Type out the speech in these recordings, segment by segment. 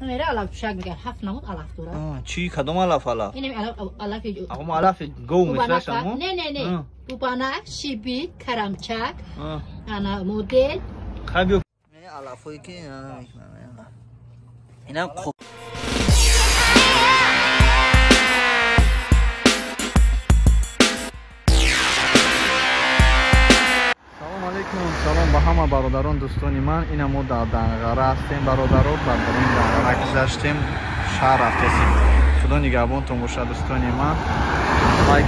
میره علف شک میگه 7 نمود علف داره چی کدوم علف علف اینم علف اما علف گو مثل شما نه بوبانک شیبی کرمچک انا مدل خب این علفایی که اینم خوب سلام به همه برادران دوستان من این ما در دنغره هستیم برادران در این دنغره گذشتیم شهر رفتیم خدا نگهبانتون باشه دوستان من لایک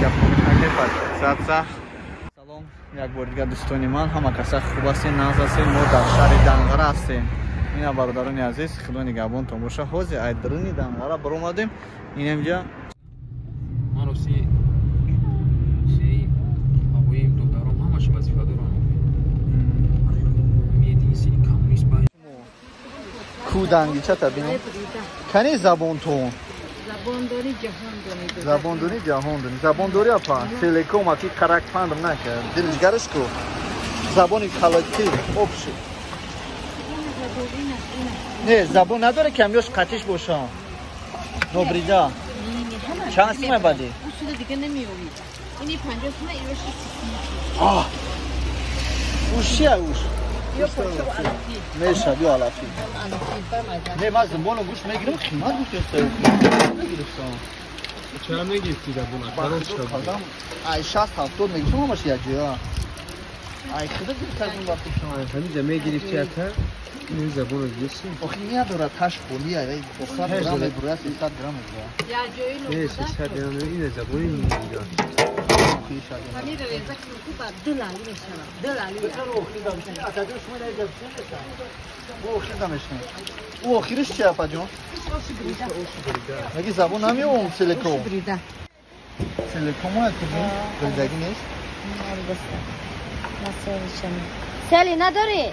سلام یک بار دیگه دوستان من همه کسا خوب هستین ناز هستین ما در شهر دنغره هستیم این برادران عزیز خدا نگهبانتون باشه حوزه ایدرونی دنغره بر اومدیم این اینجا ماروسی شی هوایی دخترام همش وظیفه دارن کودنگی چه تبینی؟ کنی زبان تو؟ زبانداری جهان داری زبانداری اپا سیلیکوم اکی کرک پندم نکرد دلجگرش کو زبانی کلاکی اپشی نه زبان نداره کمیوش قطیش باشم نوبریده چند سیمه بدی؟ اصول دیگه نمیوی اینی 50 سیمه ایروش آه اوشیه اوش یا پاشو علفی میشه بیا علفی نه من زبانو گوش میگیرم قیمت میفرسته نگیرفتم چرا نگرفتی زبون ای 60 70 میگیرم همش یک جا ای خدا دیر کردیم وقتی شما همینجا میگرفتی اتا این زبون رو گیرسی آخه نداره تش خونی ای 200 گرم بروی 300 گرم یا جایی نه 300 گرم این زبونی میگیره همین رو ازا خوبا دلالی میشم دلالی او خیدمشون او آخرش چیه اپا جون؟ مگه زبون نمیون سیلیکوم سیلیکوم ها کدوم؟ بلدگی نیست؟ سلی نداری؟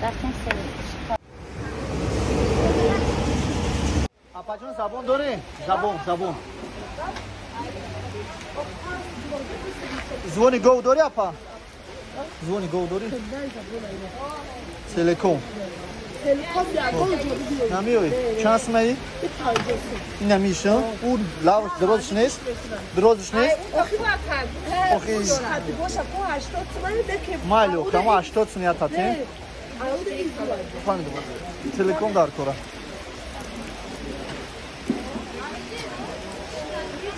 رفتن سلی اپا جون زبون داری؟ زبون زبونی گو داری اپا؟ زبونی گو داری؟ سیلیکوم نمیوی چند سمایی؟ این نمیشه؟ اون لاوش درازش نیست؟ درازش نیست؟ اوخی مایلو کما 80 سنیا تاتیم؟ سیلیکوم دار کورا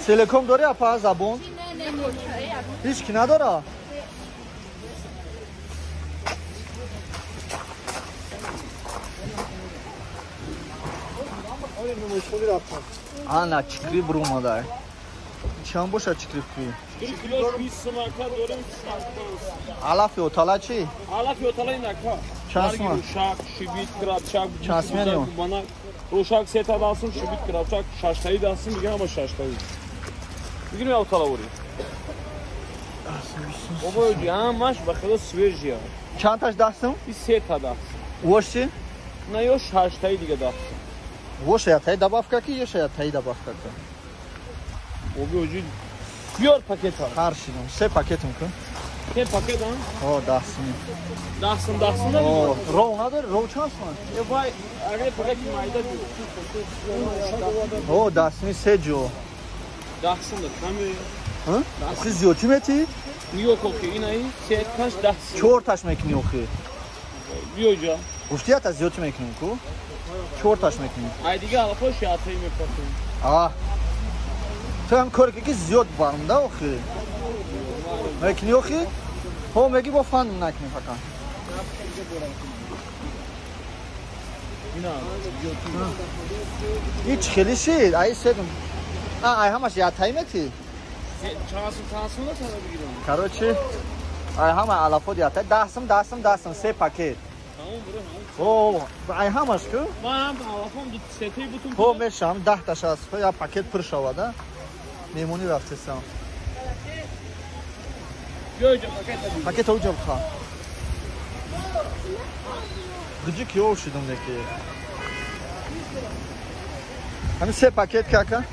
سیلیکوم داری اپا زبون؟ هیچ کی نداره؟ آنا چکری برو مادر چند باشه چکری بری؟ کیلوش 20 سمکه داریم علف اوتالا چی؟ علف اوتالا این اکا چند سمک؟ روشک شیبیت کرابچک چند سمک bana روشک 3 تا دالsın şibit کرابچک 6 تایی دالsın میگه ama 6 تایی میگیم اوتالا وری بابا همش به خدا سویجیا چند تاش دستم؟ 3 تا دالsın وش چی؟ نه یا 6 تایی دیگه دالsın وش یا تایی добавка کی یا شاید تایی добавка کی؟ بابا وجود بیار پاکت ها هر شیدم 3 پاکت میکن 3 پاکت ها او دستم دالsın او رو نداره رو چند سمن؟ یا وای اگه پاکت مایده او دستمی 3 جو دالsın da kamiyor ها؟ اخی زیوتی میتی؟ Yok okuyor inayı set kaç ders 4 تاش میکنی اخی بیوجا گفتی تا زیوتی میکنی کو 4 تاش میکنی ay دیگه alapoş ya atayım yapatım آه تو هم کاری که زیاد برنده اخی میکنی اخی؟ ها میگی با فن نکنی فقط هیچ خیلی شید ای سیدم ای همش یا تایمتی Çağasın da sana bir girelim. Короче, ай хама алафот ята дастам 3 пакет. Tamam bro. О, ай хамаш ку? Ben alafam seti bütün. Хо мешам 10 таш аст. Я пакет пур шавада. Мемони рафтесам. Göce paket hadi. Пакет оҷаб ха. Гуҷи ки ошидам деки. Ҳами 3 пакет кака?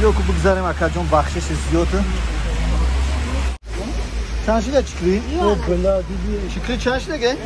Yo'q, bug'zarim akajon baxshish ziyoda. چند شده چکری؟ او بلا دیدی چکری چند شده که؟